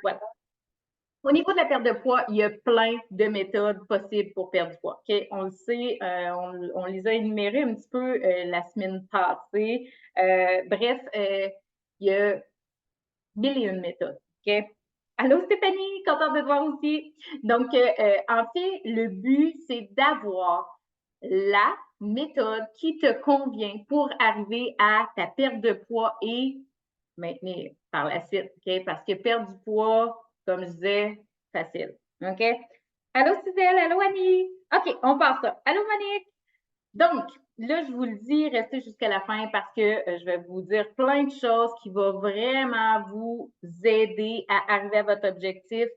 Voilà. Au niveau de la perte de poids, il y a plein de méthodes possibles pour perdre du poids. OK? On le sait, on les a énumérées un petit peu la semaine passée. Bref, il y a mille et une méthodes. OK? Allô Stéphanie, contente de te voir aussi. Donc, en fait, le but, c'est d'avoir la méthode qui te convient pour arriver à ta perte de poids et maintenir par la suite. OK? Parce que perdre du poids, comme je disais, facile. OK? Allô Suzelle, allô Annie. OK, on passe ça. Allô Monique. Donc, là, je vous le dis, restez jusqu'à la fin parce que je vais vous dire plein de choses qui vont vraiment vous aider à arriver à votre objectif.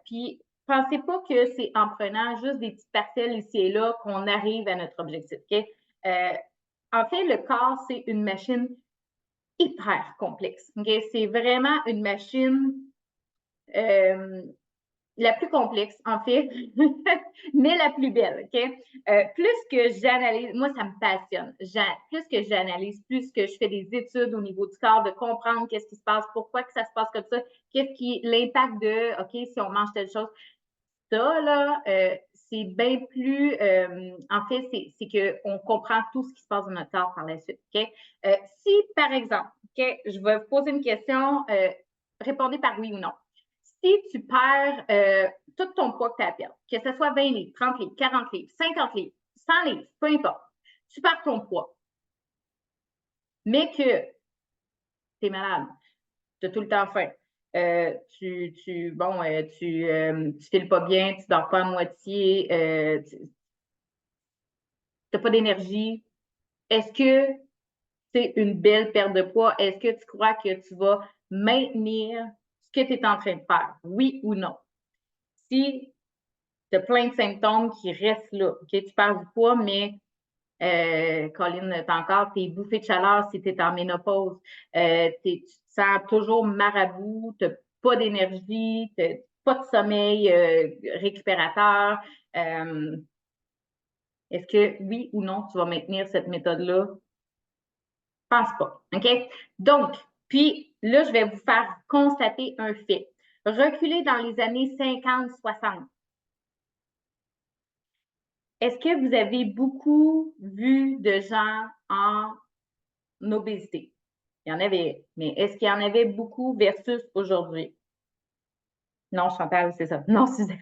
Puis, pensez pas que c'est en prenant juste des petites parcelles ici et là qu'on arrive à notre objectif. OK? En fait, le corps, c'est une machine hyper complexe. Okay? C'est vraiment une machine euh, la plus complexe, en fait, mais la plus belle, OK? Plus que j'analyse, moi, ça me passionne. Plus que j'analyse, plus que je fais des études au niveau du corps, de comprendre qu'est-ce qui se passe, pourquoi que ça se passe comme ça, qu'est-ce qui, l'impact de, OK, si on mange telle chose. Ça, là, c'est bien plus, en fait, c'est qu'on comprend tout ce qui se passe dans notre corps par la suite, OK? Si, par exemple, OK, je vais vous poser une question, répondez par oui ou non. Si tu perds tout ton poids que tu as à perdre, que ce soit 20 livres, 30 livres, 40 livres, 50 livres, 100 livres, peu importe, tu perds ton poids, mais que tu es malade, tu as tout le temps faim, tu files pas bien, tu dors pas à moitié, tu n'as pas d'énergie, est-ce que c'est une belle perte de poids? Est-ce que tu crois que tu vas maintenir ce que tu es en train de faire? Oui ou non? Si tu as plein de symptômes qui restent là, OK? Tu perds du poids, mais Colline, t'as encore tes bouffées de chaleur si tu es en ménopause. Tu te sens toujours marabout, tu n'as pas d'énergie, tu n'as pas de sommeil récupérateur. Est-ce que oui ou non, tu vas maintenir cette méthode-là? Pense pas. OK? Donc, puis là, je vais vous faire constater un fait. Reculer dans les années 50-60. Est-ce que vous avez beaucoup vu de gens en obésité? Il y en avait, mais est-ce qu'il y en avait beaucoup versus aujourd'hui? Non, Chantal, c'est ça. Non, Suzanne.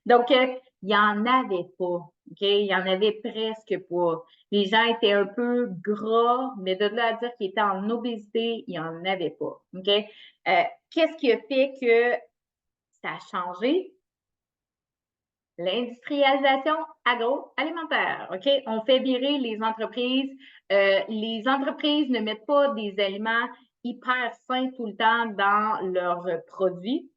Donc, il n'y en avait pas. OK? Il y en avait presque pas. Les gens étaient un peu gras, mais de là à dire qu'ils étaient en obésité, il n'y en avait pas. OK? Qu'est-ce qui a fait que ça a changé? L'industrialisation agroalimentaire. OK? On fait virer les entreprises. Les entreprises ne mettent pas des aliments hyper sains tout le temps dans leurs produits.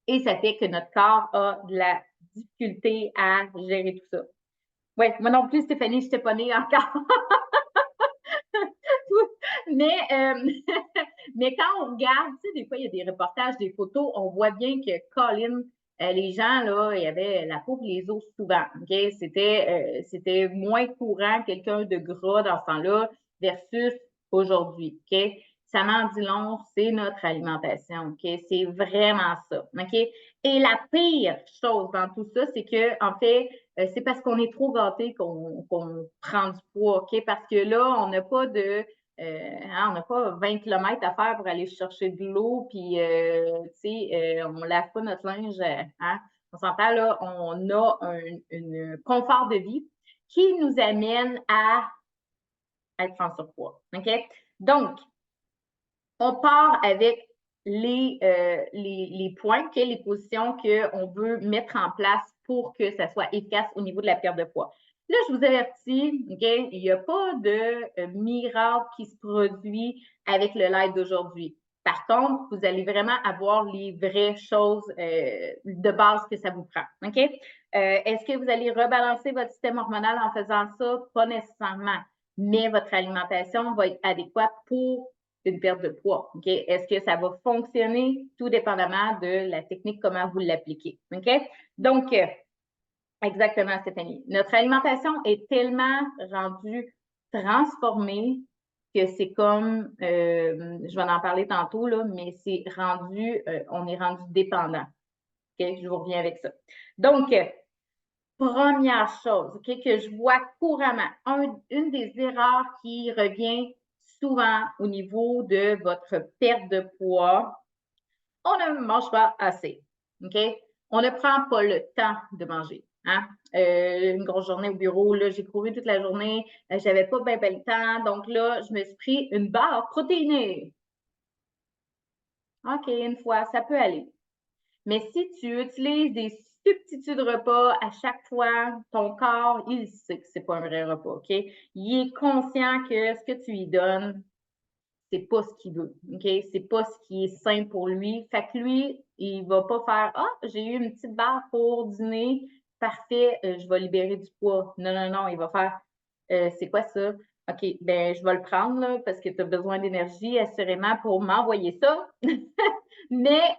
Et ça fait que notre corps a de la difficulté à gérer tout ça. Oui, moi non plus, Stéphanie, je n'étais pas née encore. mais, mais quand on regarde, tu sais, des fois, il y a des reportages, des photos, on voit bien que Colin, les gens, là, il y avait la peau et les os souvent. Okay? C'était moins courant, quelqu'un de gras dans ce temps-là, versus aujourd'hui. Okay? Ça m'en dit long, c'est notre alimentation. Okay? C'est vraiment ça. Okay? Et la pire chose dans tout ça, c'est que, en fait, c'est parce qu'on est trop gâté qu'on prend du poids. Okay? Parce que là, on n'a pas de on n'a pas 20 kilomètres à faire pour aller chercher de l'eau, puis, on lave pas notre linge. Hein? On s'entend, là, on a un confort de vie qui nous amène à être en surpoids. OK? Donc, on part avec les points, les positions qu'on veut mettre en place pour que ça soit efficace au niveau de la perte de poids. Là, je vous avertis, okay, il n'y a pas de miracle qui se produit avec le live d'aujourd'hui. Par contre, vous allez vraiment avoir les vraies choses de base que ça vous prend. OK? Est-ce que vous allez rebalancer votre système hormonal en faisant ça? Pas nécessairement. Mais votre alimentation va être adéquate pour une perte de poids. OK? Est-ce que ça va fonctionner? Tout dépendamment de la technique, comment vous l'appliquez. OK? Donc, exactement, Stéphanie. Notre alimentation est tellement rendue transformée que c'est comme, je vais en parler tantôt, là, mais c'est rendu, on est rendu dépendant. OK? Je vous reviens avec ça. Donc, première chose, OK, que je vois couramment, une des erreurs qui revient souvent au niveau de votre perte de poids, on ne mange pas assez. OK? On ne prend pas le temps de manger. Hein? Une grosse journée au bureau, là, j'ai couru toute la journée, j'avais pas bien le temps, donc là, je me suis pris une barre protéinée. OK, une fois, ça peut aller. Mais si tu utilises des substituts de repas à chaque fois, ton corps, il sait que c'est pas un vrai repas, OK? Il est conscient que ce que tu lui donnes, c'est pas ce qu'il veut, OK? C'est pas ce qui est sain pour lui. Fait que lui, il va pas faire Ah, j'ai eu une petite barre pour dîner, parfait, je vais libérer du poids. Non, non, non, il va faire c'est quoi ça? OK, ben je vais le prendre là, parce que tu as besoin d'énergie, assurément, pour m'envoyer ça. Mais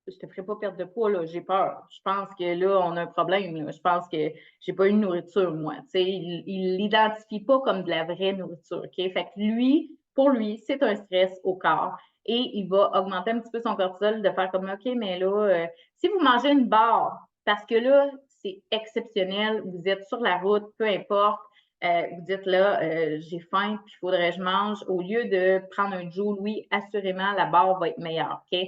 je te ferai pas perdre de poids, là, j'ai peur. Je pense que là, on a un problème. Là. Je pense que j'ai pas eu de nourriture, moi. Tu sais, il l'identifie pas comme de la vraie nourriture. OK? Fait que lui, pour lui, c'est un stress au corps. Et il va augmenter un petit peu son cortisol de faire comme OK, mais là, si vous mangez une barre, parce que là, c'est exceptionnel, vous êtes sur la route, peu importe, vous dites là, j'ai faim, puis il faudrait que je mange. Au lieu de prendre un Joule, oui, assurément, la barre va être meilleure. OK?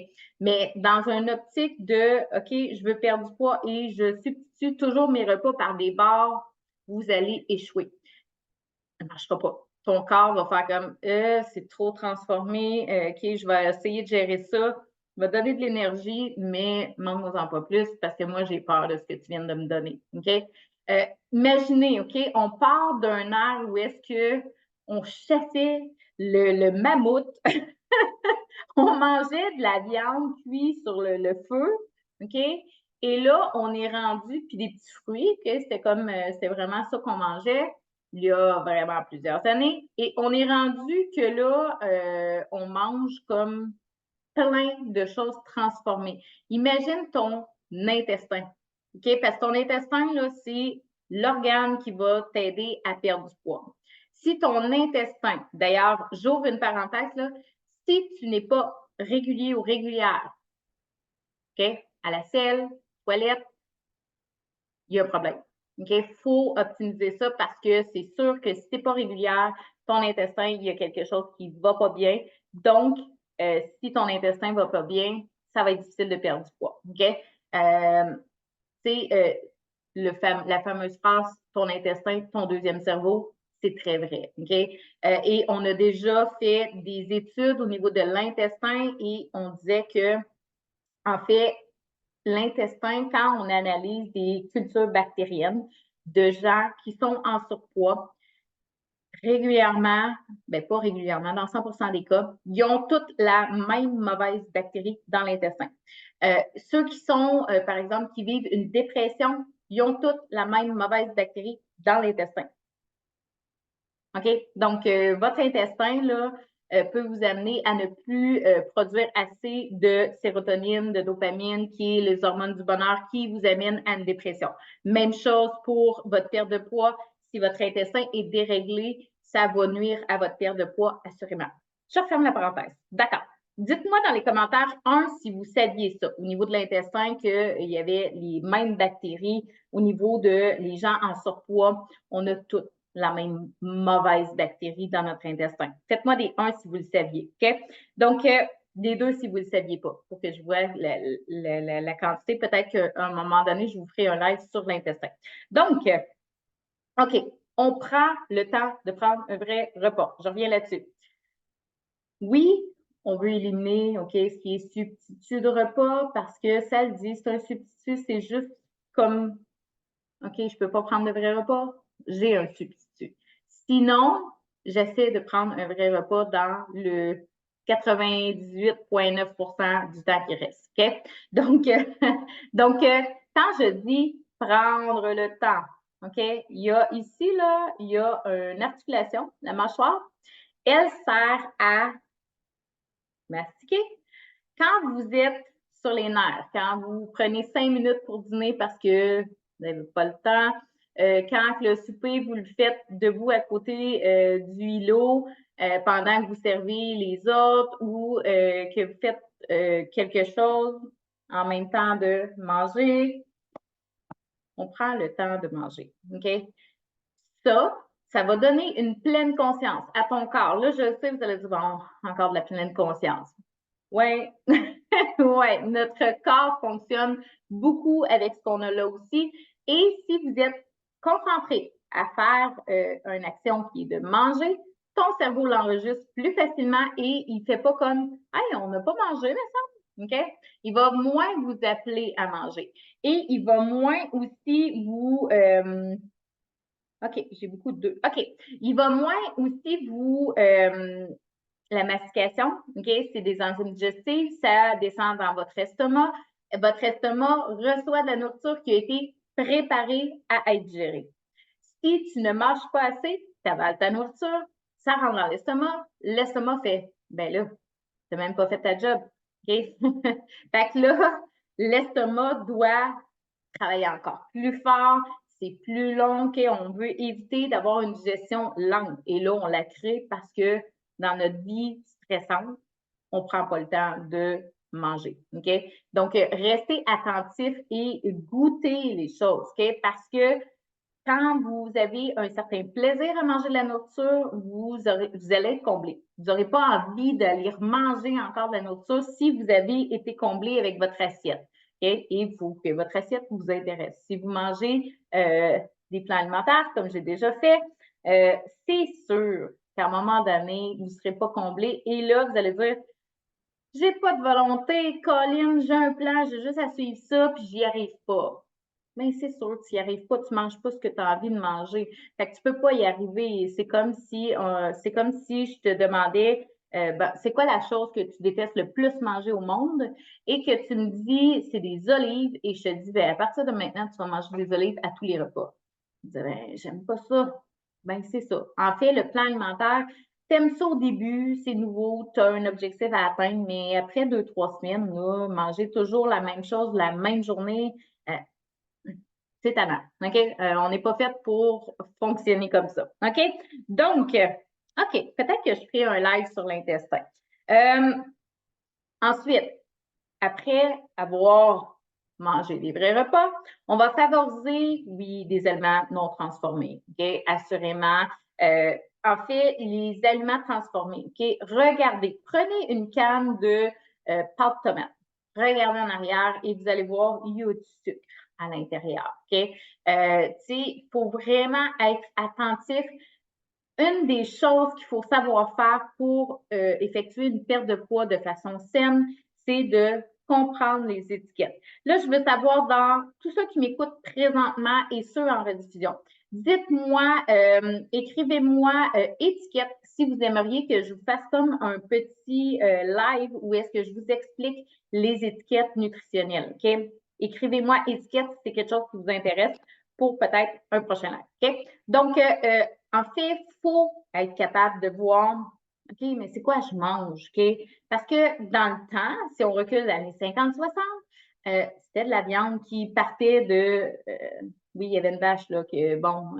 Mais dans une optique de OK, je veux perdre du poids et je substitue toujours mes repas par des barres, vous allez échouer. Ça ne marchera pas. Ton corps va faire comme c'est trop transformé, OK, je vais essayer de gérer ça, va donner de l'énergie, mais mange-en pas plus parce que moi, j'ai peur de ce que tu viens de me donner. OK? Imaginez, OK, on part d'un air où est-ce qu'on chassait le mammouth on mangeait de la viande cuite sur le feu, OK? Et là, on est rendu, puis des petits fruits, OK? C'était comme, c'était vraiment ça qu'on mangeait il y a vraiment plusieurs années. Et on est rendu que là, on mange comme plein de choses transformées. Imagine ton intestin, OK? Parce que ton intestin, là, c'est l'organe qui va t'aider à perdre du poids. Si ton intestin, d'ailleurs, j'ouvre une parenthèse, là, si tu n'es pas régulier ou régulière, OK, à la selle, toilette, il y a un problème. OK? Il faut optimiser ça parce que c'est sûr que si tu n'es pas régulière, ton intestin, il y a quelque chose qui ne va pas bien. Donc, si ton intestin ne va pas bien, ça va être difficile de perdre du poids. OK? C'est la fameuse phrase ton intestin, ton deuxième cerveau, c'est très vrai. OK? Et on a déjà fait des études au niveau de l'intestin et on disait que, en fait, l'intestin, quand on analyse des cultures bactériennes de gens qui sont en surpoids, régulièrement, bien pas régulièrement, dans 100% des cas, ils ont toutes la même mauvaise bactérie dans l'intestin. Ceux qui sont, par exemple, qui vivent une dépression, ils ont toutes la même mauvaise bactérie dans l'intestin. OK? Donc, votre intestin, là, peut vous amener à ne plus produire assez de sérotonine, de dopamine, qui est les hormones du bonheur qui vous amènent à une dépression. Même chose pour votre perte de poids. Si votre intestin est déréglé, ça va nuire à votre perte de poids, assurément. Je referme la parenthèse. D'accord. Dites-moi dans les commentaires, si vous saviez ça, au niveau de l'intestin, qu'il y avait les mêmes bactéries, au niveau de les gens en surpoids, on a toutes la même mauvaise bactérie dans notre intestin. Faites-moi des 1 si vous le saviez. OK? Donc, des 2 si vous ne le saviez pas, pour que je vois la quantité. Peut-être qu'à un moment donné, je vous ferai un live sur l'intestin. Donc, OK, on prend le temps de prendre un vrai repas. Je reviens là-dessus. Oui, on veut éliminer, OK, ce qui est substitut de repas parce que ça le dit, c'est un substitut, c'est juste comme, OK, je ne peux pas prendre de vrai repas, j'ai un substitut. Sinon, j'essaie de prendre un vrai repas dans le 98,9% du temps qui reste. OK? Donc, quand je dis prendre le temps, OK, il y a ici, là, il y a une articulation, la mâchoire. Elle sert à mastiquer. Quand vous êtes sur les nerfs, quand vous prenez 5 minutes pour dîner parce que vous n'avez pas le temps, quand le souper, vous le faites debout à côté du îlot pendant que vous servez les autres ou que vous faites quelque chose en même temps de manger. On prend le temps de manger. OK? Ça va donner une pleine conscience à ton corps. Là, je sais, vous allez dire, bon, encore de la pleine conscience. Oui, ouais, notre corps fonctionne beaucoup avec ce qu'on a là aussi. Et si vous êtes concentré à faire une action qui est de manger, ton cerveau l'enregistre plus facilement et il ne fait pas comme hey, on n'a pas mangé, mais ça. OK? Il va moins vous appeler à manger. Et il va moins aussi vous OK, j'ai beaucoup de deux. OK. Il va moins aussi vous la mastication, OK, c'est des enzymes digestives, ça descend dans votre estomac. Votre estomac reçoit de la nourriture qui a été préparée à être digérée. Si tu ne manges pas assez, tu avales ta nourriture, ça rentre dans l'estomac fait, ben là, tu n'as même pas fait ta job. OK? Fait que là, l'estomac doit travailler encore plus fort, c'est plus long, OK? On veut éviter d'avoir une digestion lente. Et là, on la crée parce que dans notre vie stressante, on ne prend pas le temps de manger. OK? Donc, restez attentif et goûtez les choses. OK? Parce que quand vous avez un certain plaisir à manger de la nourriture, vous allez être comblé. Vous n'aurez pas envie d'aller manger encore de la nourriture si vous avez été comblé avec votre assiette. Okay? Et il faut que votre assiette vous intéresse. Si vous mangez des plans alimentaires, comme j'ai déjà fait, c'est sûr qu'à un moment donné, vous ne serez pas comblé. Et là, vous allez dire, j'ai pas de volonté, Colin, j'ai un plan, j'ai juste à suivre ça, puis j'y arrive pas. Mais c'est sûr, tu n'y arrives pas, tu ne manges pas ce que tu as envie de manger. Fait que tu ne peux pas y arriver. C'est comme si je te demandais ben, c'est quoi la chose que tu détestes le plus manger au monde et que tu me dis c'est des olives et je te dis ben, à partir de maintenant, tu vas manger des olives à tous les repas. Tu dis ben, j'aime pas ça. Ben, c'est ça. En fait, le plan alimentaire, t'aimes ça au début, c'est nouveau, tu as un objectif à atteindre, mais après 2, 3 semaines, là, manger toujours la même chose, la même journée, euh, c'est tannant. OK? On n'est pas fait pour fonctionner comme ça. OK? Donc, OK, peut-être que je ferai un live sur l'intestin. Ensuite, après avoir mangé des vrais repas, on va favoriser, oui, des aliments non transformés. OK? Assurément. En fait, les aliments transformés. OK? Regardez, prenez une canne de pâte tomate. Regardez en arrière et vous allez voir, il y a du sucre à l'intérieur. OK? Il faut vraiment être attentif. Une des choses qu'il faut savoir faire pour effectuer une perte de poids de façon saine, c'est de comprendre les étiquettes. Là, je veux savoir dans tous ceux qui m'écoutent présentement et ceux en rediffusion, dites-moi, écrivez-moi étiquette si vous aimeriez que je vous fasse comme un petit live où est-ce que je vous explique les étiquettes nutritionnelles. OK? Écrivez-moi étiquette si c'est quelque chose qui vous intéresse pour peut-être un prochain live. OK? Donc, en fait, il faut être capable de voir, OK, mais c'est quoi je mange, OK? Parce que dans le temps, si on recule les années 50-60, c'était de la viande qui partait oui, il y avait une vache, là, que, bon,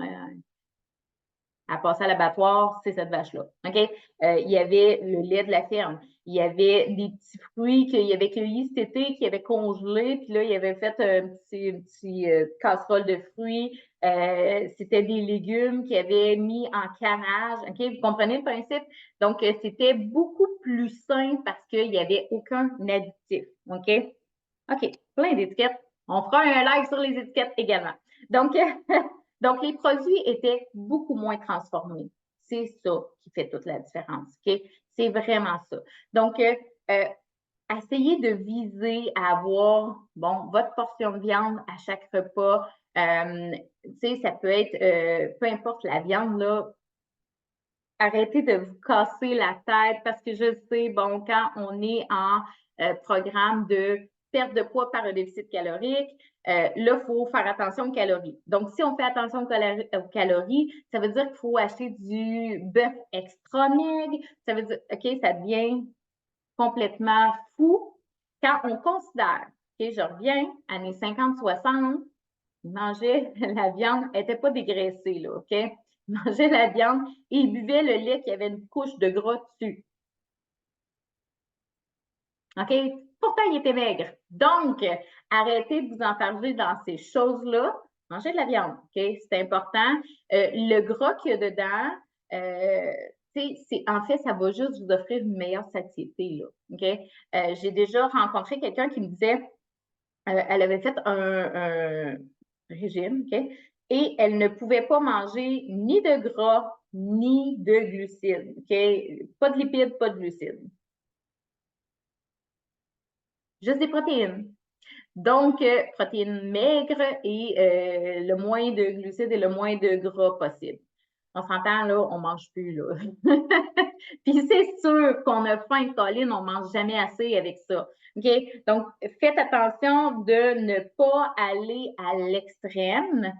à passer à l'abattoir, c'est cette vache-là. OK? Il y avait le lait de la ferme. Il y avait des petits fruits qu'il avait cueillis cet été, qu'il avait congelés, puis là, il avait fait une petite casserole de fruits. C'était des légumes qu'il avait mis en canage. OK? Vous comprenez le principe? Donc, c'était beaucoup plus sain parce qu'il n'y avait aucun additif. OK? OK, plein d'étiquettes. On fera un live sur les étiquettes également. Donc, donc les produits étaient beaucoup moins transformés. C'est ça qui fait toute la différence. OK? C'est vraiment ça. Donc, essayez de viser à avoir, bon, votre portion de viande à chaque repas. Ça peut être, peu importe la viande, là, arrêtez de vous casser la tête parce que je sais, bon, quand on est en programme de perte de poids par un déficit calorique, là, il faut faire attention aux calories. Donc, si on fait attention aux calories, ça veut dire qu'il faut acheter du bœuf extra maigre. Ça veut dire, OK, ça devient complètement fou. Quand on considère, OK, je reviens, années 50-60, Il mangeait la viande, elle n'était pas dégraissée, là, OK? Il mangeait la viande et il buvait le lait qui avait une couche de gras dessus. OK? Pourtant, il était maigre. Donc, arrêtez de vous enfarger dans ces choses-là. Mangez de la viande, OK? C'est important. Le gras qu'il y a dedans, en fait, ça va juste vous offrir une meilleure satiété, là, OK? J'ai déjà rencontré quelqu'un qui me disait, elle avait fait un régime, OK? Et elle ne pouvait pas manger ni de gras, ni de glucides, OK? Pas de lipides, pas de glucides. Juste des protéines. Donc, protéines maigres et le moins de glucides et le moins de gras possible. On s'entend, là, on mange plus, là. Puis c'est sûr qu'on a faim, Colline, on mange jamais assez avec ça. OK? Donc, faites attention de ne pas aller à l'extrême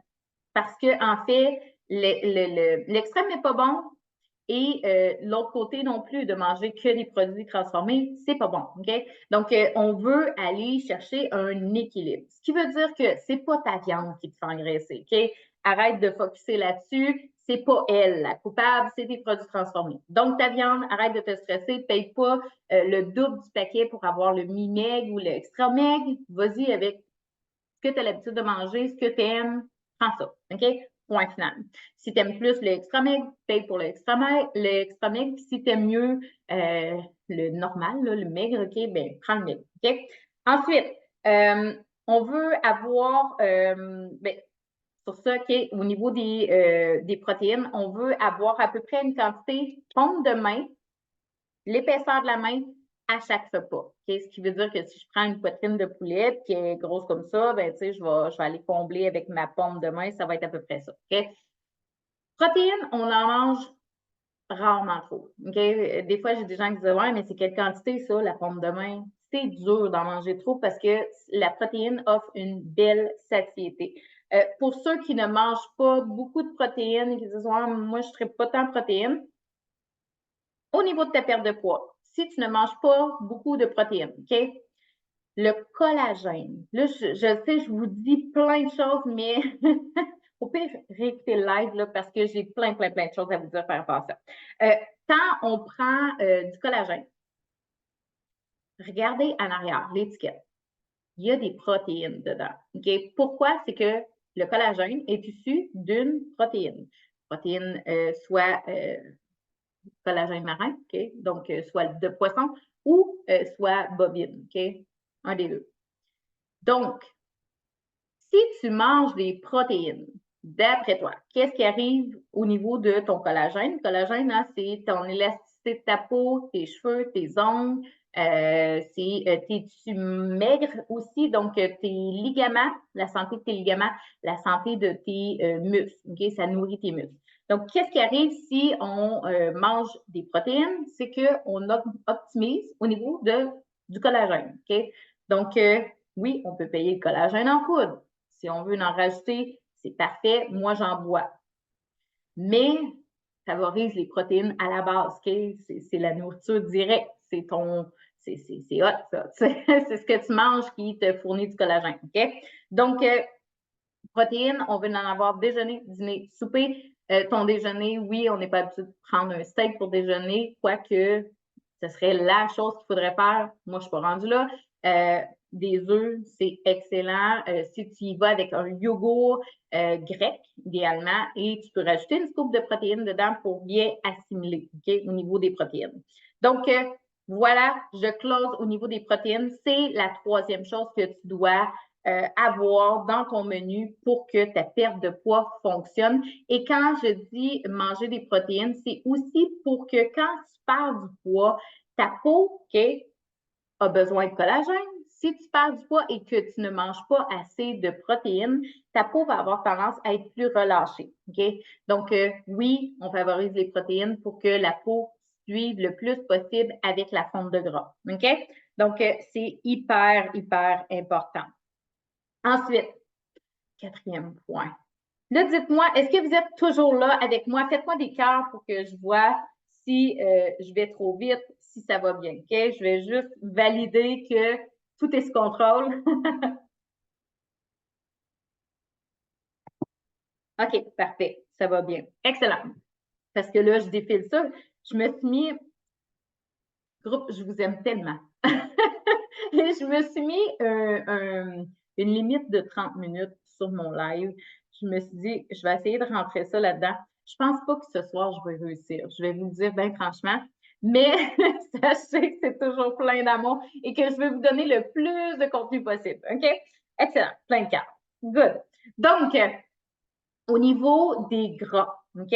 parce que, en fait, l'extrême n'est pas bon, et l'autre côté non plus, de manger que des produits transformés, c'est pas bon, OK? Donc, on veut aller chercher un équilibre. Ce qui veut dire que c'est pas ta viande qui te fait engraisser, OK? Arrête de focusser là-dessus. C'est pas elle la coupable, c'est des produits transformés. Donc, ta viande, arrête de te stresser, paye pas le double du paquet pour avoir le mi-meg ou le extra meg. Vas-y avec ce que tu as l'habitude de manger, ce que tu aimes, prends ça. OK? Point final. Si tu aimes plus le extra meg, paye pour le extra meg. Puis si tu aimes mieux le normal, là, le maigre, OK, ben prends le maigre. OK? Ensuite, on veut avoir, ben, sur ça, OK, au niveau des protéines, on veut avoir à peu près une quantité pompe de main, l'épaisseur de la main à chaque repas. Okay? Ce qui veut dire que si je prends une poitrine de poulet qui est grosse comme ça, ben, je vais aller combler avec ma paume de main, ça va être à peu près ça. Okay? Protéines, on en mange rarement trop. Okay? Des fois, j'ai des gens qui disent ouais, mais c'est quelle quantité ça, la paume de main? C'est dur d'en manger trop parce que la protéine offre une belle satiété. Pour ceux qui ne mangent pas beaucoup de protéines et qui disent ouais, moi, je ne serais pas tant de protéines, au niveau de ta perte de poids, si tu ne manges pas beaucoup de protéines, OK? Le collagène. Là, je sais, je vous dis plein de choses, mais au pire, réécoutez le live là, parce que j'ai plein de choses à vous dire par rapport à ça. Quand on prend du collagène, regardez en arrière, l'étiquette. Il y a des protéines dedans. OK? Pourquoi? C'est que le collagène est issu d'une protéine. Protéine soit collagène marin, OK? Donc, soit de poisson ou soit bovine, OK? Un des deux. Donc, si tu manges des protéines, d'après toi, qu'est-ce qui arrive au niveau de ton collagène? Le collagène, hein, c'est ton élasticité de ta peau, tes cheveux, tes ongles, c'est tes tissus maigres aussi, donc tes ligaments, la santé de tes ligaments, la santé de tes muscles. OK? Ça nourrit tes muscles. Donc, qu'est-ce qui arrive si on mange des protéines? C'est qu'on optimise au niveau du collagène. OK? Donc, oui, on peut payer le collagène en poudre. Si on veut en rajouter, c'est parfait. Moi, j'en bois. Mais favorise les protéines à la base. Okay? C'est la nourriture directe. C'est hot, ça. C'est ce que tu manges qui te fournit du collagène. Okay? Donc, protéines, on veut en avoir déjeuner, dîner, souper. Ton déjeuner, oui, on n'est pas habitué de prendre un steak pour déjeuner, quoique ce serait la chose qu'il faudrait faire. Moi, je ne suis pas rendue là. Des œufs, c'est excellent. Si tu y vas avec un yogourt grec, idéalement, et tu peux rajouter une scoop de protéines dedans pour bien assimiler, OK, au niveau des protéines. Donc, voilà, je close au niveau des protéines. C'est la troisième chose que tu dois avoir dans ton menu pour que ta perte de poids fonctionne. Et quand je dis manger des protéines, c'est aussi pour que quand tu perds du poids, ta peau, OK, a besoin de collagène. Si tu perds du poids et que tu ne manges pas assez de protéines, ta peau va avoir tendance à être plus relâchée. OK? Donc, oui, on favorise les protéines pour que la peau suive le plus possible avec la fonte de gras. OK? Donc, c'est hyper important. Ensuite, quatrième point. Là, dites-moi, est-ce que vous êtes toujours là avec moi? Faites-moi des cœurs pour que je vois si je vais trop vite, si ça va bien. OK? Je vais juste valider que tout est sous contrôle. OK, parfait. Ça va bien. Excellent. Parce que là, je défile ça. Je me suis mis, groupe, je vous aime tellement. Et je me suis mis une limite de 30 minutes sur mon live. Je me suis dit, je vais essayer de rentrer ça là-dedans. Je pense pas que ce soir, je vais réussir. Je vais vous le dire bien franchement. Mais sachez que c'est toujours plein d'amour et que je vais vous donner le plus de contenu possible. OK? Excellent. Plein de cartes. Good. Donc, au niveau des gras, OK?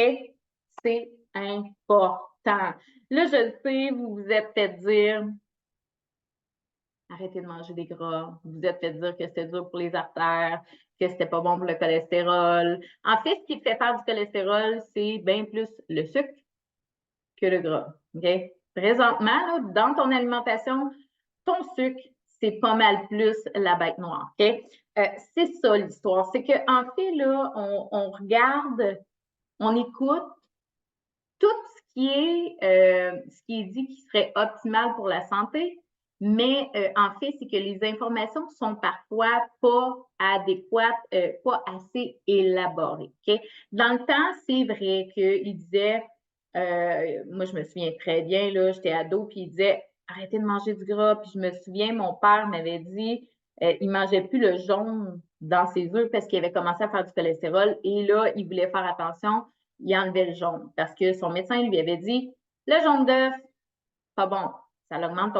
C'est important. Là, je le sais, vous vous êtes fait dire, arrêtez de manger des gras. Vous vous êtes fait dire que c'était dur pour les artères, que c'était pas bon pour le cholestérol. En fait, ce qui fait faire du cholestérol, c'est bien plus le sucre que le gras. OK? Présentement, là, dans ton alimentation, ton sucre, c'est pas mal plus la bête noire. OK? C'est ça l'histoire. C'est qu'en fait, là, on regarde, on écoute tout ce qui est dit qui serait optimal pour la santé, mais en fait, c'est que les informations sont parfois pas adéquates, pas assez élaborées. OK? Dans le temps, c'est vrai qu'il disait, moi je me souviens très bien, là, j'étais ado, puis il disait arrêtez de manger du gras. Puis je me souviens, mon père m'avait dit il mangeait plus le jaune dans ses œufs parce qu'il avait commencé à faire du cholestérol et là, il voulait faire attention, il enlevait le jaune parce que son médecin lui avait dit le jaune d'œuf, pas bon, ça augmente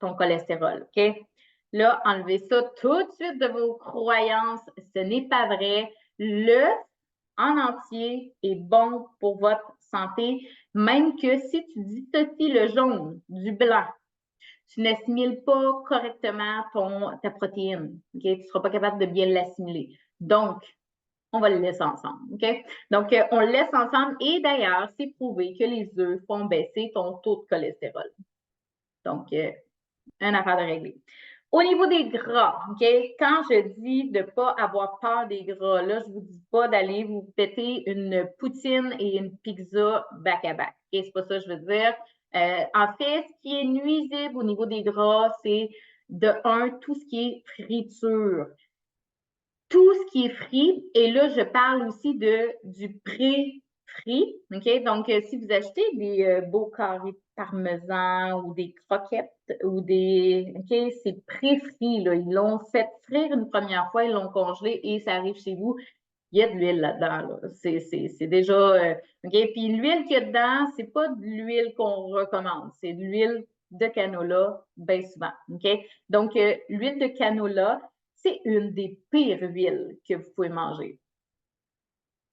ton cholestérol. OK? Là, enlevez ça tout de suite de vos croyances. Ce n'est pas vrai. L'œuf en entier est bon pour votre santé, même que si tu dissocies le jaune du blanc, tu n'assimiles pas correctement ta protéine. OK? Tu ne seras pas capable de bien l'assimiler. Donc, on va le laisser ensemble. OK? Donc, on le laisse ensemble. Et d'ailleurs, c'est prouvé que les œufs font baisser ton taux de cholestérol. Donc, une affaire de régler. Au niveau des gras, OK? Quand je dis de ne pas avoir peur des gras, là, je ne vous dis pas d'aller vous péter une poutine et une pizza back-à-back. OK? C'est pas ça que je veux dire. En fait, ce qui est nuisible au niveau des gras, c'est de un, tout ce qui est friture. Tout ce qui est frit, et là, je parle aussi du pré-frit. OK? Donc, si vous achetez des beaux carrés de parmesan ou des croquettes ou OK, c'est pré-frit, là. Ils l'ont fait frire une première fois, ils l'ont congelé et ça arrive chez vous. Il y a de l'huile là-dedans, là. C'est déjà. OK? Puis l'huile qu'il y a dedans, c'est pas de l'huile qu'on recommande, c'est de l'huile de canola, bien souvent. OK? Donc, l'huile de canola, c'est une des pires huiles que vous pouvez manger.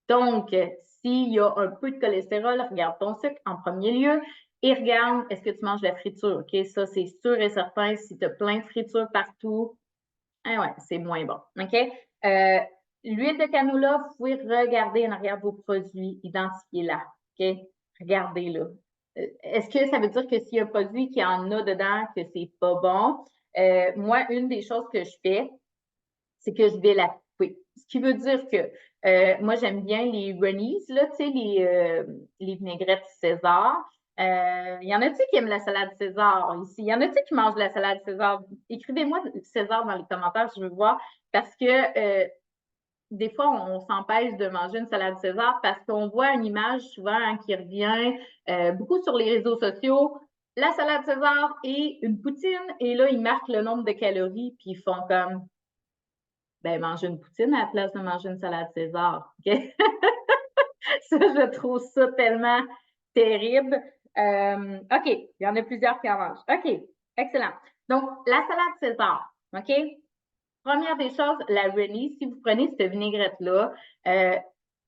Donc, s'il y a un peu de cholestérol, regarde ton sucre en premier lieu et regarde, est-ce que tu manges de la friture? OK? Ça, c'est sûr et certain. Si tu as plein de friture partout, ah ouais, c'est moins bon. OK? L'huile de canola, vous pouvez regarder en arrière vos produits, identifiez-la. OK? Regardez-la. Est-ce que ça veut dire que s'il y a un produit qui en a dedans, que c'est pas bon? Moi, une des choses que je fais, c'est que je vais la couper. Ce qui veut dire que moi, j'aime bien les runnies, là, tu sais, les vinaigrettes César. Il y en a-tu qui aiment la salade César ici? Il y en a-tu qui mangent la salade César? Écrivez-moi César dans les commentaires, je veux voir, parce que des fois, on s'empêche de manger une salade César parce qu'on voit une image souvent hein, qui revient beaucoup sur les réseaux sociaux. La salade César et une poutine, et là, ils marquent le nombre de calories, puis ils font comme ben, manger une poutine à la place de manger une salade César. OK? Ça, je trouve ça tellement terrible. OK, il y en a plusieurs qui en mangent. OK, excellent. Donc, la salade César, OK? Première des choses, la Rennie, si vous prenez cette vinaigrette-là,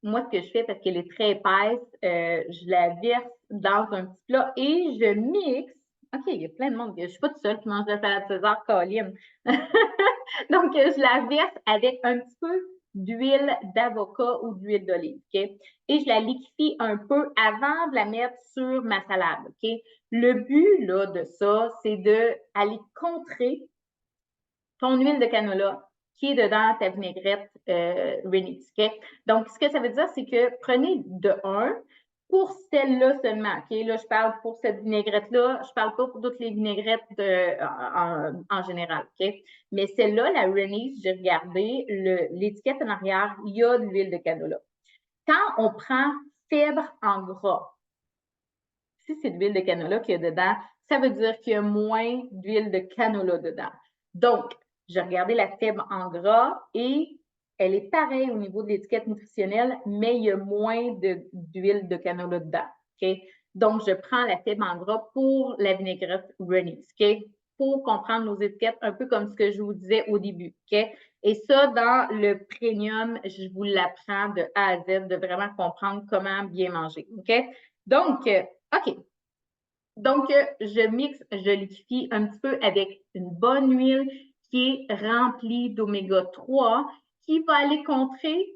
moi, ce que je fais, parce qu'elle est très épaisse, je la verse dans un petit plat et je mixe. OK, il y a plein de monde. Je ne suis pas toute seule qui mange de la salade César, Colline. Donc, je la verse avec un petit peu d'huile d'avocat ou d'huile d'olive, OK? Et je la liquifie un peu avant de la mettre sur ma salade, OK? Le but, là, de ça, c'est d'aller contrer ton huile de canola qui est dedans ta vinaigrette Rennie, OK? Donc, ce que ça veut dire, c'est que prenez de un pour celle-là seulement, OK? Là, je parle pour cette vinaigrette-là, je parle pas pour toutes les vinaigrettes en général, OK? Mais celle-là, la Rennie, j'ai regardé l'étiquette en arrière, il y a de l'huile de canola. Quand on prend faible en gras, si c'est de l'huile de canola qu'il y a dedans, ça veut dire qu'il y a moins d'huile de canola dedans. Donc, j'ai regardé la faible en gras et elle est pareille au niveau de l'étiquette nutritionnelle, mais il y a moins d'huile de canola dedans. Okay? Donc, je prends la faible en gras pour la vinaigrette Rennie's. Okay? Pour comprendre nos étiquettes, un peu comme ce que je vous disais au début. Okay? Et ça, dans le premium, je vous l'apprends de A à Z, de vraiment comprendre comment bien manger. Okay? Donc, OK. Donc, je mixe, je liquifie un petit peu avec une bonne huile qui est remplie d'oméga 3 qui va aller contrer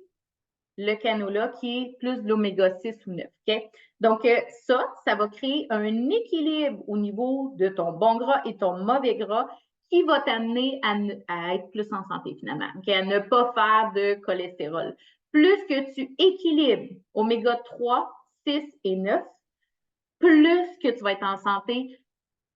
le canola qui est plus de l'oméga 6 ou 9. Okay? Donc, ça va créer un équilibre au niveau de ton bon gras et ton mauvais gras qui va t'amener à être plus en santé finalement, okay? À ne pas faire de cholestérol. Plus que tu équilibres oméga 3, 6 et 9, plus que tu vas être en santé.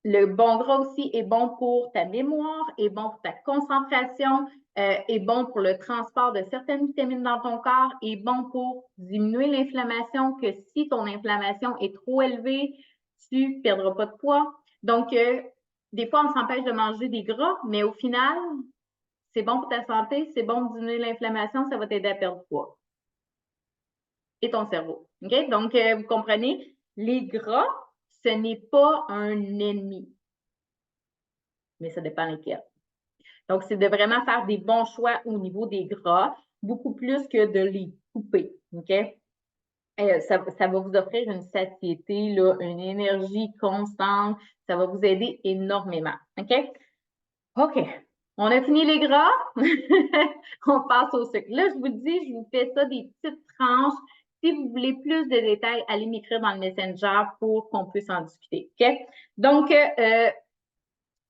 Le bon gras aussi est bon pour ta mémoire, est bon pour ta concentration, est bon pour le transport de certaines vitamines dans ton corps, est bon pour diminuer l'inflammation, que si ton inflammation est trop élevée, tu ne perdras pas de poids. Donc, des fois, on s'empêche de manger des gras, mais au final, c'est bon pour ta santé, c'est bon de diminuer l'inflammation, ça va t'aider à perdre du poids. Et ton cerveau. OK? Donc, vous comprenez, les gras, ce n'est pas un ennemi, mais ça dépend lesquels. Donc, c'est de vraiment faire des bons choix au niveau des gras, beaucoup plus que de les couper. OK? Ça va vous offrir une satiété, là, une énergie constante. Ça va vous aider énormément. OK? OK. On a fini les gras. On passe au sucre. Là, je vous dis, je vous fais ça des petites tranches. Si vous voulez plus de détails, allez m'écrire dans le Messenger pour qu'on puisse en discuter. OK? Donc,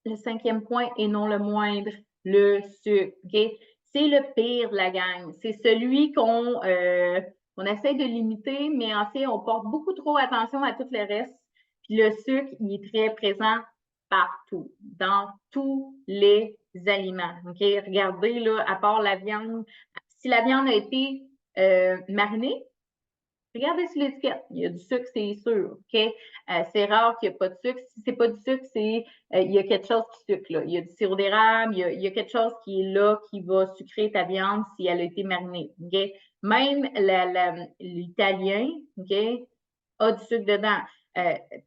le cinquième point et non le moindre, le sucre. Okay? C'est le pire de la gang. C'est celui qu'on essaie de limiter, mais en fait, on porte beaucoup trop attention à tout le reste. Puis le sucre, il est très présent partout, dans tous les aliments. Okay? Regardez, là, à part la viande, si la viande a été marinée, regardez sur l'étiquette, il y a du sucre, c'est sûr. OK? C'est rare qu'il n'y ait pas de sucre. Si ce n'est pas du sucre, c'est il y a quelque chose qui sucre. Là. Il y a du sirop d'érable, il y a quelque chose qui est là, qui va sucrer ta viande si elle a été marinée. Okay? Même l'italien, okay, a du sucre dedans.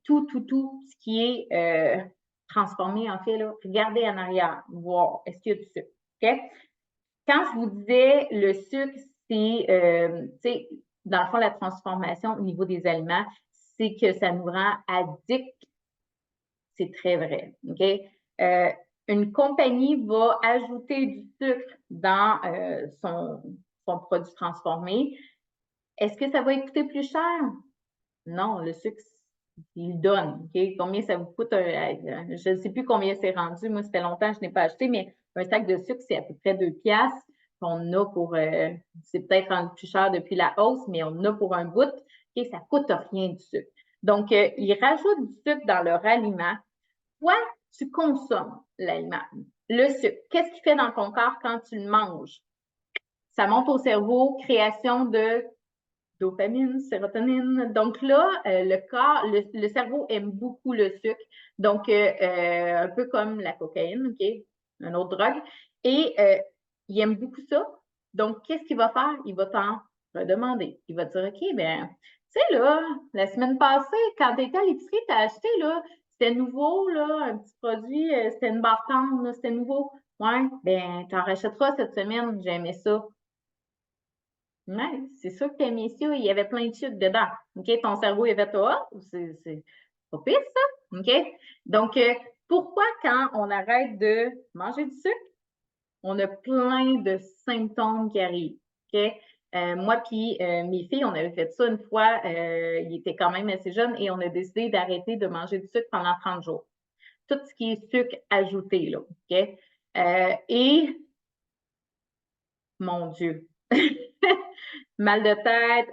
Tout ce qui est transformé, en fait, là, regardez en arrière, voir est-ce qu'il y a du sucre. Okay? Quand je vous disais le sucre, c'est, dans le fond, la transformation au niveau des aliments, c'est que ça nous rend addicts. C'est très vrai. OK? Une compagnie va ajouter du sucre dans son produit transformé. Est-ce que ça va coûter plus cher? Non, le sucre, il donne. Okay? Combien ça vous coûte? Je ne sais plus combien c'est rendu. Moi, ça fait longtemps que je n'ai pas acheté, mais un sac de sucre, c'est à peu près 2 piastres qu'on a pour, c'est peut-être rendu plus cher depuis la hausse, mais on a pour un bout. Okay? Ça ne coûte rien du sucre. Donc, ils rajoutent du sucre dans leur aliment. Toi, tu consommes l'aliment. Le sucre, qu'est-ce qu'il fait dans ton corps quand tu le manges? Ça monte au cerveau, création de dopamine, sérotonine. Donc là, le corps, le cerveau aime beaucoup le sucre. Donc, un peu comme la cocaïne, OK? Une autre drogue. Et il aime beaucoup ça. Donc, qu'est-ce qu'il va faire? Il va t'en redemander. Il va te dire, OK, ben, tu sais, là, la semaine passée, quand tu étais à l'épicerie, tu as acheté, là, c'était nouveau, là, un petit produit, c'était une barre tendre, là, c'était nouveau. Ouais, ben, tu en rachèteras cette semaine, j'aimais ça. Ouais, c'est sûr que messieurs, il y avait plein de sucre dedans. OK? Ton cerveau, il avait toi, c'est pas pire, ça. OK? Donc, pourquoi quand on arrête de manger du sucre, on a plein de symptômes qui arrivent? OK? Moi puis mes filles, on avait fait ça une fois, ils étaient quand même assez jeunes et on a décidé d'arrêter de manger du sucre pendant 30 jours. Tout ce qui est sucre ajouté, là. OK? Et, mon Dieu, mal de tête,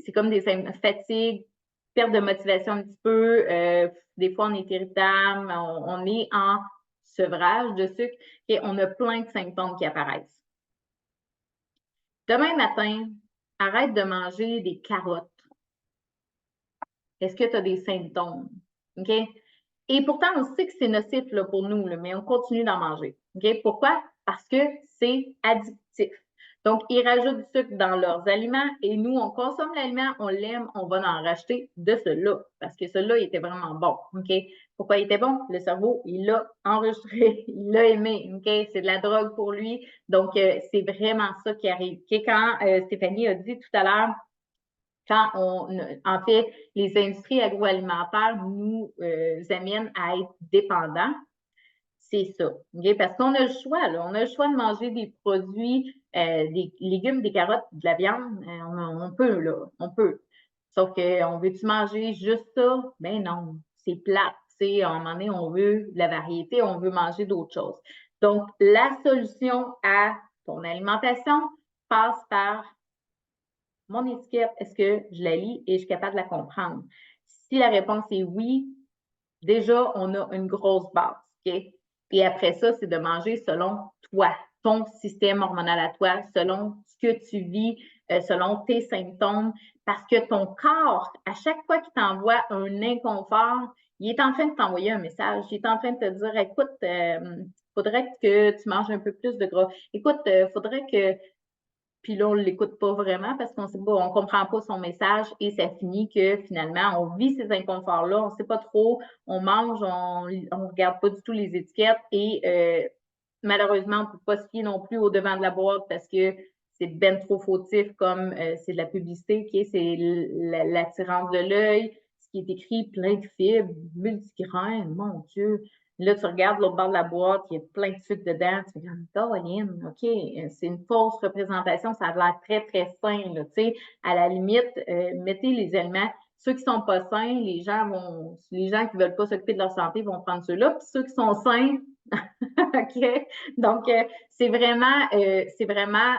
c'est comme des fatigue, perte de motivation un petit peu. Des fois, on est irritable, on est en sevrage de sucre et on a plein de symptômes qui apparaissent. Demain matin, arrête de manger des carottes. Est-ce que tu as des symptômes? OK? Et pourtant, on sait que c'est nocif là, pour nous, là, mais on continue d'en manger. OK? Pourquoi? Parce que c'est addictif. Donc, ils rajoutent du sucre dans leurs aliments et nous, on consomme l'aliment, on l'aime, on va en racheter de cela parce que celui-là, il était vraiment bon. OK? Pourquoi il était bon? Le cerveau, il l'a enregistré, il l'a aimé. OK? C'est de la drogue pour lui. Donc, c'est vraiment ça qui arrive. OK? Quand Stéphanie a dit tout à l'heure, en fait, les industries agroalimentaires nous amènent à être dépendants, c'est ça. Okay? Parce qu'on a le choix, là. On a le choix de manger des produits, des légumes, des carottes, de la viande. On peut, là. On peut. Sauf qu'on veut-tu manger juste ça? Ben non, c'est plate. T'sais, à un moment donné, on veut de la variété, on veut manger d'autres choses. Donc, la solution à ton alimentation passe par mon étiquette, est-ce que je la lis et je suis capable de la comprendre? Si la réponse est oui, déjà, on a une grosse base. OK? Et après ça, c'est de manger selon toi, ton système hormonal à toi, selon ce que tu vis, selon tes symptômes, parce que ton corps, à chaque fois qu'il t'envoie un inconfort, il est en train de t'envoyer un message. Il est en train de te dire, écoute, faudrait que tu manges un peu plus de gras. Écoute, faudrait que puis là, on ne l'écoute pas vraiment parce qu'on sait pas, on comprend pas son message et ça finit que finalement, on vit ces inconforts-là, on ne sait pas trop, on mange, on regarde pas du tout les étiquettes et malheureusement, on ne peut pas se fier non plus au devant de la boîte parce que c'est ben trop fautif comme c'est de la publicité, okay? C'est l'attirance de l'œil, ce qui est écrit plein de fibres, multigraines, mon Dieu. Là, tu regardes l'autre bord de la boîte, il y a plein de sucre dedans. Tu fais comme, Caroline, OK, c'est une fausse représentation, ça a l'air très, très sain. Là, à la limite, mettez les aliments. Ceux qui ne sont pas sains, les gens qui ne veulent pas s'occuper de leur santé vont prendre ceux-là. Puis ceux qui sont sains, OK? Donc, c'est vraiment,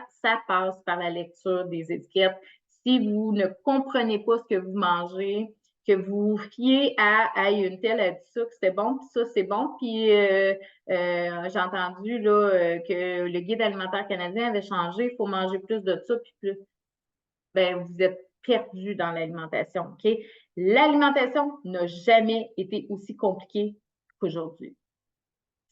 ça passe par la lecture des étiquettes. Si vous ne comprenez pas ce que vous mangez, que vous fiez à une telle a dit ça que c'était bon, puis ça c'est bon, puis j'ai entendu là, que le guide alimentaire canadien avait changé, il faut manger plus de ça, puis plus. Ben, vous êtes perdu dans l'alimentation, OK? L'alimentation n'a jamais été aussi compliquée qu'aujourd'hui.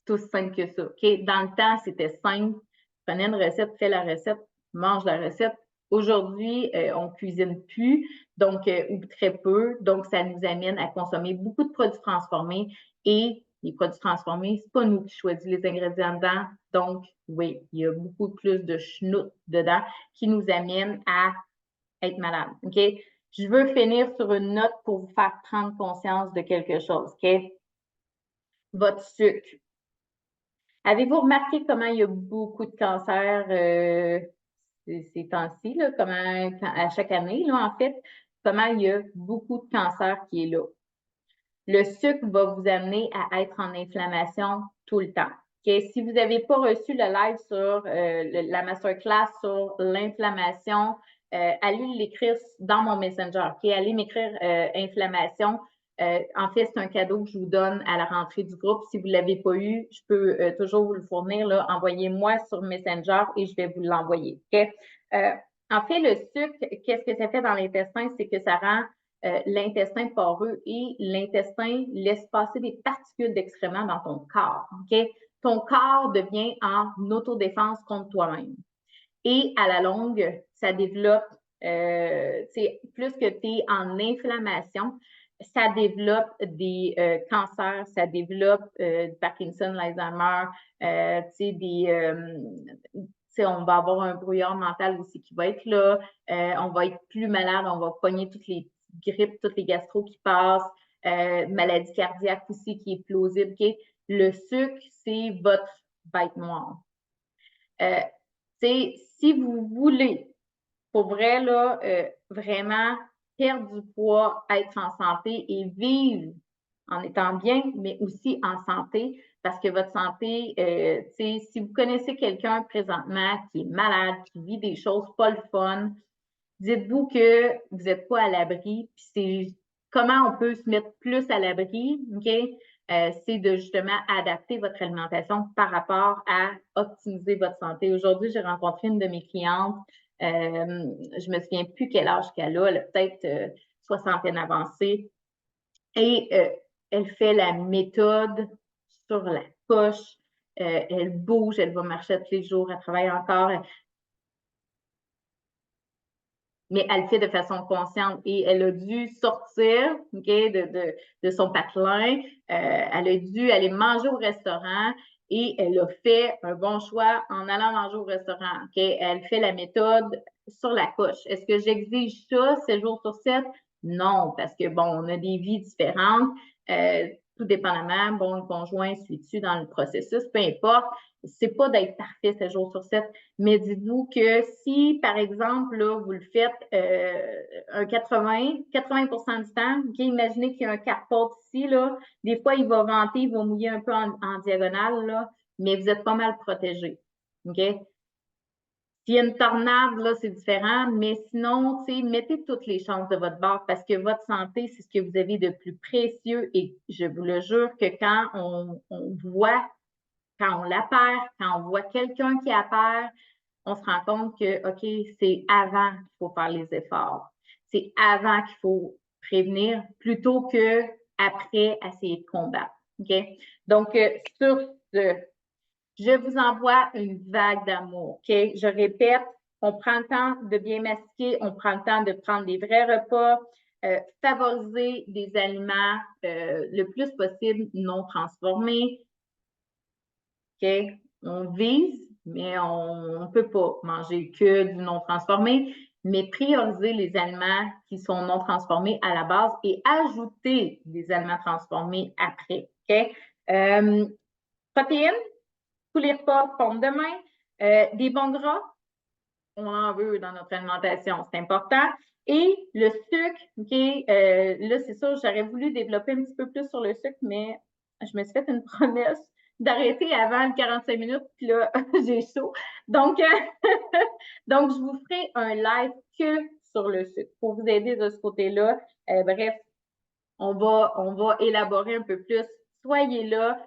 C'est aussi simple que ça, OK? Dans le temps, c'était simple. Prenez une recette, fais la recette, mange la recette. Aujourd'hui, on cuisine plus, donc, ou très peu. Donc, ça nous amène à consommer beaucoup de produits transformés. Et les produits transformés, c'est pas nous qui choisissons les ingrédients dedans. Donc, oui, il y a beaucoup plus de schnout dedans qui nous amène à être malade. OK? Je veux finir sur une note pour vous faire prendre conscience de quelque chose. OK? Votre sucre. Avez-vous remarqué comment il y a beaucoup de cancers ces temps-ci, là, comment, à chaque année, là, en fait, comment il y a beaucoup de cancers qui est là? Le sucre va vous amener à être en inflammation tout le temps. Okay? Si vous n'avez pas reçu le live sur la masterclass sur l'inflammation, allez l'écrire dans mon Messenger. Okay? Allez m'écrire inflammation. En fait, c'est un cadeau que je vous donne à la rentrée du groupe. Si vous ne l'avez pas eu, je peux toujours vous le fournir. Envoyez-moi sur Messenger et je vais vous l'envoyer. Okay? En fait, le sucre, qu'est-ce que ça fait dans l'intestin? C'est que ça rend l'intestin poreux et l'intestin laisse passer des particules d'excréments dans ton corps. Okay? Ton corps devient en autodéfense contre toi-même. Et à la longue, ça développe, plus que tu es en inflammation, ça développe des cancers, ça développe Parkinson, l'Alzheimer, on va avoir un brouillard mental aussi qui va être là, on va être plus malade, on va pogner toutes les grippes, toutes les gastro qui passent, maladie cardiaque aussi qui est plausible. Okay? Le sucre, c'est votre bête noire. Si vous voulez, pour vrai, là, vraiment perdre du poids, être en santé et vivre en étant bien, mais aussi en santé, parce que votre santé, si vous connaissez quelqu'un présentement qui est malade, qui vit des choses pas le fun, dites-vous que vous n'êtes pas à l'abri, puis c'est comment on peut se mettre plus à l'abri, OK? C'est de justement adapter votre alimentation par rapport à optimiser votre santé. Aujourd'hui, j'ai rencontré une de mes clientes Je me souviens plus quel âge qu'elle a, peut-être soixantaine avancée. Et elle fait la méthode sur la coche. Elle bouge, elle va marcher tous les jours, elle travaille encore. Mais elle le fait de façon consciente et elle a dû sortir de son patelin. Elle a dû aller manger au restaurant et elle a fait un bon choix en allant manger au restaurant. Elle fait la méthode sur la coche. Est-ce que j'exige ça 7 jours sur 7? Non, parce que, bon, on a des vies différentes. Tout dépendamment, bon, le conjoint suit-tu dans le processus, peu importe. C'est pas d'être parfait 7 jours sur 7, mais dites-vous que si, par exemple, là, vous le faites un 80 du temps, imaginez qu'il y a un carport ici, là, des fois, il va venter, il va mouiller un peu en diagonale, là, mais vous êtes pas mal protégé. OK? S'il y a une tornade, là, c'est différent, mais sinon, mettez toutes les chances de votre bord parce que votre santé, c'est ce que vous avez de plus précieux et je vous le jure que quand on voit, quand on la perd, quand on voit quelqu'un qui a perd, on se rend compte que, OK, c'est avant qu'il faut faire les efforts. C'est avant qu'il faut prévenir plutôt que après essayer de combattre. OK? Donc, sur ce, je vous envoie une vague d'amour. OK? Je répète, on prend le temps de bien masquer, on prend le temps de prendre des vrais repas, favoriser des aliments le plus possible non transformés. OK? On vise, mais on ne peut pas manger que du non transformé, mais prioriser les aliments qui sont non transformés à la base et ajouter des aliments transformés après. OK? Protéines, tous les repas, pommes de main, des bons gras, on en veut dans notre alimentation, c'est important. Et le sucre, OK, là, c'est ça, j'aurais voulu développer un petit peu plus sur le sucre, mais je me suis fait une promesse d'arrêter avant les 45 minutes, puis là, j'ai chaud. Donc, donc, je vous ferai un live que sur le sucre pour vous aider de ce côté-là. Bref, on va élaborer un peu plus. Soyez là.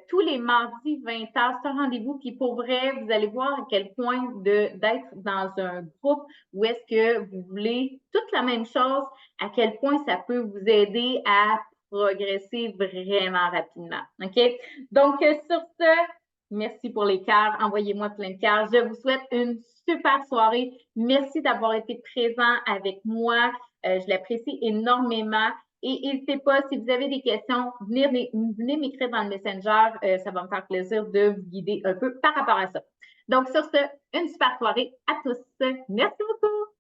Tous les mardis 20h, c'est un rendez-vous qui, pour vrai, vous allez voir à quel point d'être dans un groupe où est-ce que vous voulez toute la même chose, à quel point ça peut vous aider à progresser vraiment rapidement. OK? Donc, sur ce, merci pour les cœurs. Envoyez-moi plein de cœurs. Je vous souhaite une super soirée. Merci d'avoir été présent avec moi. Je l'apprécie énormément. Et n'hésitez pas, si vous avez des questions, venez m'écrire dans le Messenger. Ça va me faire plaisir de vous guider un peu par rapport à ça. Donc, sur ce, une super soirée à tous. Merci beaucoup.